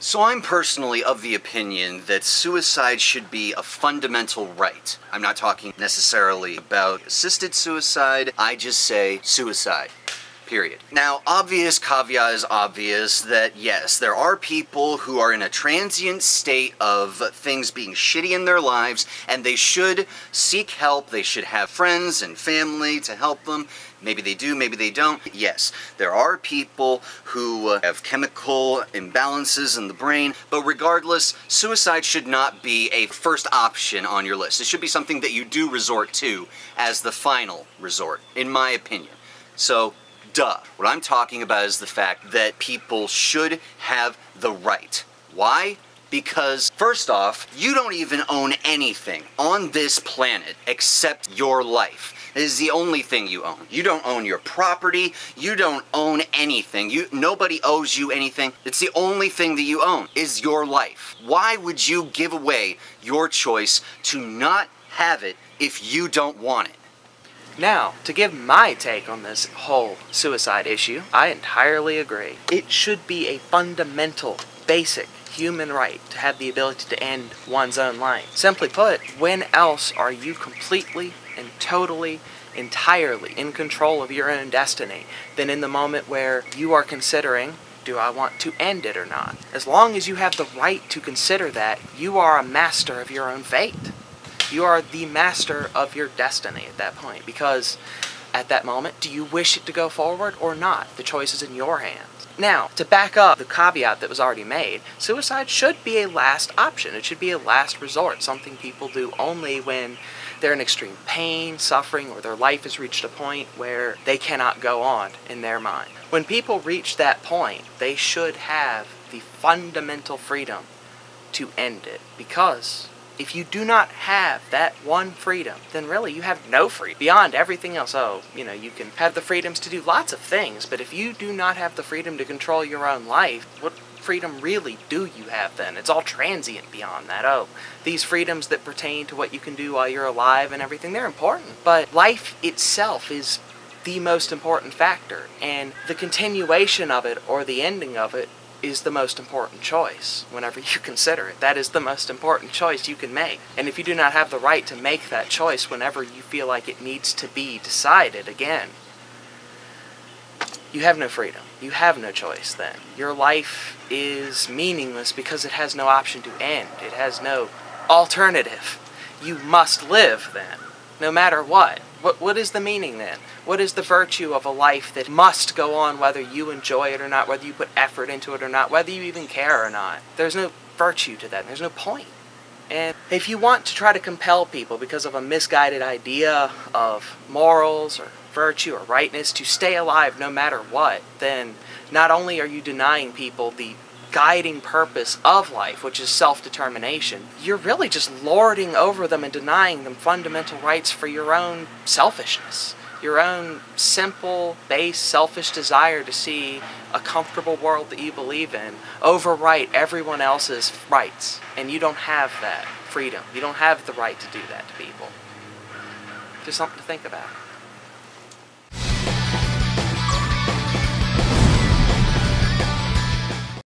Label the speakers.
Speaker 1: So I'm personally of the opinion that suicide should be a fundamental right. I'm not talking necessarily about assisted suicide, I just say suicide. Period. Now, obvious caveat is obvious that yes, there are people who are in a transient state of things being shitty in their lives, and they should seek help. They should have friends and family to help them. Maybe they do, maybe they don't. Yes, there are people who have chemical imbalances in the brain, but regardless, suicide should not be a first option on your list. It should be something that you do resort to as the final resort, in my opinion. So, duh. What I'm talking about is the fact that people should have the right. Why? Because, first off, you don't even own anything on this planet except your life. It is the only thing you own. You don't own your property. You don't own anything. Nobody owes you anything. It's the only thing that you own is your life. Why would you give away your choice to not have it if you don't want it?
Speaker 2: Now, to give my take on this whole suicide issue, I entirely agree. It should be a fundamental, basic human right to have the ability to end one's own life. Simply put, when else are you completely and totally, entirely in control of your own destiny than in the moment where you are considering, do I want to end it or not? As long as you have the right to consider that, you are a master of your own fate. You are the master of your destiny at that point, because at that moment, do you wish it to go forward or not? The choice is in your hands. Now, to back up the caveat that was already made, suicide should be a last option. It should be a last resort, something people do only when they're in extreme pain, suffering, or their life has reached a point where they cannot go on in their mind. When people reach that point, they should have the fundamental freedom to end it, because if you do not have that one freedom, then really you have no freedom. Beyond everything else, you can have the freedoms to do lots of things, but if you do not have the freedom to control your own life, what freedom really do you have then? It's all transient beyond that. These freedoms that pertain to what you can do while you're alive and everything, they're important. But life itself is the most important factor, and the continuation of it or the ending of it is the most important choice whenever you consider it. That is the most important choice you can make. And if you do not have the right to make that choice whenever you feel like it needs to be decided again, you have no freedom. You have no choice then. Your life is meaningless because it has no option to end. It has no alternative. You must live then, no matter what. What is the meaning then? What is the virtue of a life that must go on whether you enjoy it or not, whether you put effort into it or not, whether you even care or not? There's no virtue to that. There's no point. And if you want to try to compel people because of a misguided idea of morals or virtue or rightness to stay alive no matter what, then not only are you denying people the guiding purpose of life, which is self-determination, you're really just lording over them and denying them fundamental rights for your own selfishness, your own simple, base, selfish desire to see a comfortable world that you believe in overwrite everyone else's rights. And you don't have that freedom. You don't have the right to do that to people. Just something to think about.